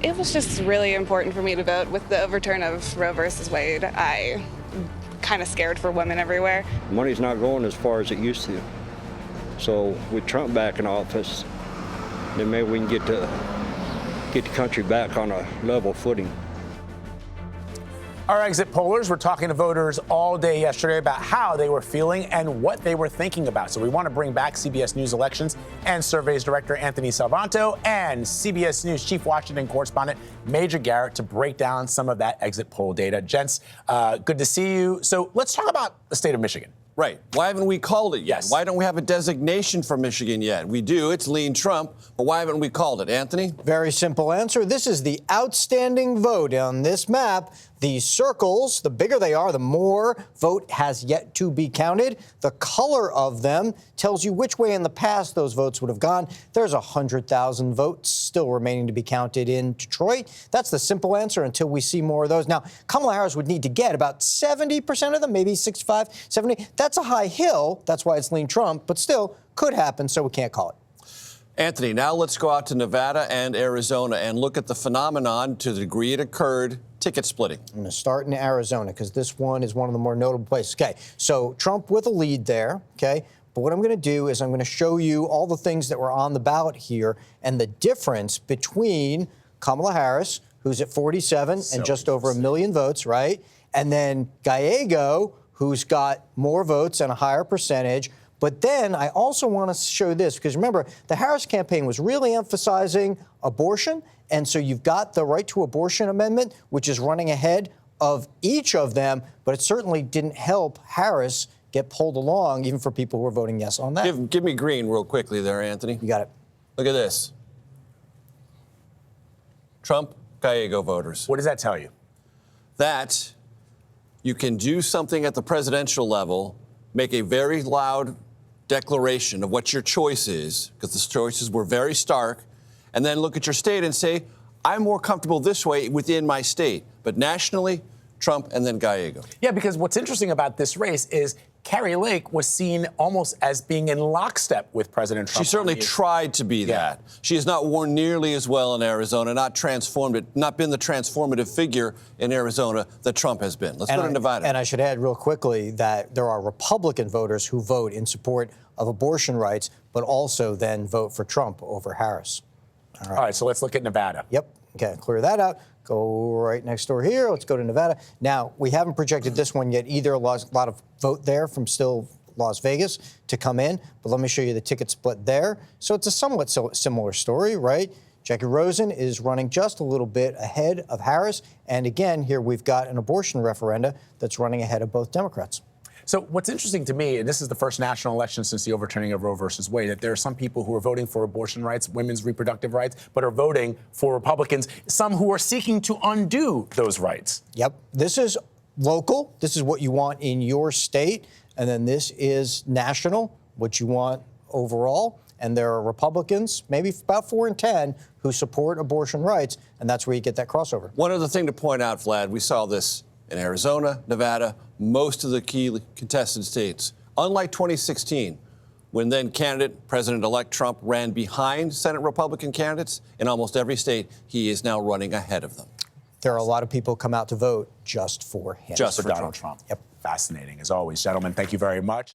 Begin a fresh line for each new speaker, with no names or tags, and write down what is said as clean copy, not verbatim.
It was just really important for me to vote. With the overturn of Roe versus Wade, I kind of scared for women everywhere.
Money's not going as far as it used to. So with Trump back in office, then maybe we can get the country back on a level footing.
Our exit pollers were talking to voters all day yesterday about how they were feeling and what they were thinking about. So we want to bring back CBS News Elections and Surveys Director Anthony Salvanto and CBS News Chief Washington Correspondent Major Garrett to break down some of that exit poll data. Gents, good to see you. So let's talk about the state of Michigan.
Right. Why haven't we called it yet?
Yes.
Why don't we have a designation for Michigan yet? We do. It's lean Trump. But why haven't we called it? Anthony?
Very simple answer. This is the outstanding vote on this map. These circles, the bigger they are, the more vote has yet to be counted. The color of them tells you which way in the past those votes would have gone. There's 100,000 votes still remaining to be counted in Detroit. That's the simple answer until we see more of those. Now, Kamala Harris would need to get about 70% of them, maybe 65, 70. That's a high hill. That's why it's lean Trump, but still could happen, so we can't call it.
Anthony, now let's go out to Nevada and Arizona and look at the phenomenon to the degree it occurred, ticket splitting.
I'm going to start in Arizona because this one is one of the more notable places. Okay, so Trump with a lead there, okay? But what I'm going to do is I'm going to show you all the things that were on the ballot here and the difference between Kamala Harris, who's at 47 and just over 1 million votes, right? And then Gallego, who's got more votes and a higher percentage. But then I also want to show this, because remember, the Harris campaign was really emphasizing abortion. And so you've got the right to abortion amendment, which is running ahead of each of them. But it certainly didn't help Harris get pulled along, even for people who are voting yes on that.
Give me green real quickly there, Anthony.
You got it.
Look at this. Trump, Gallego voters.
What does that tell you?
That you can do something at the presidential level, make a very loud declaration of what your choice is, because the choices were very stark, and then look at your state and say, I'm more comfortable this way within my state. But nationally, Trump and then Gallego.
Yeah, because what's interesting about this race is Kari Lake was seen almost as being in lockstep with President Trump.
She certainly tried to be that. She has not worn nearly as well in Arizona, not been the transformative figure in Arizona that Trump has been. Let's go to Nevada.
And I should add real quickly that there are Republican voters who vote in support of abortion rights, but also then vote for Trump over Harris.
All right, so let's look at Nevada.
Yep. Okay, clear that out. Go right next door here. Let's go to Nevada. Now, we haven't projected this one yet either. A lot of vote there from still Las Vegas to come in. But let me show you the ticket split there. So it's a somewhat similar story, right? Jackie Rosen is running just a little bit ahead of Harris. And again, here we've got an abortion referenda that's running ahead of both Democrats.
So what's interesting to me, and this is the first national election since the overturning of Roe versus Wade, that there are some people who are voting for abortion rights, women's reproductive rights, but are voting for Republicans, some who are seeking to undo those rights.
Yep. This is local. This is what you want in your state. And then this is national, what you want overall. And there are Republicans, maybe about 4 in 10, who support abortion rights. And that's where you get that crossover.
One other thing to point out, Vlad, we saw this in Arizona, Nevada, most of the key contested states. Unlike 2016, when then candidate President-elect Trump ran behind Senate Republican candidates, in almost every state, he is now running ahead of them.
There are a lot of people come out to vote just for him.
Just for Donald Trump.
Yep.
Fascinating, as always. Gentlemen, thank you very much.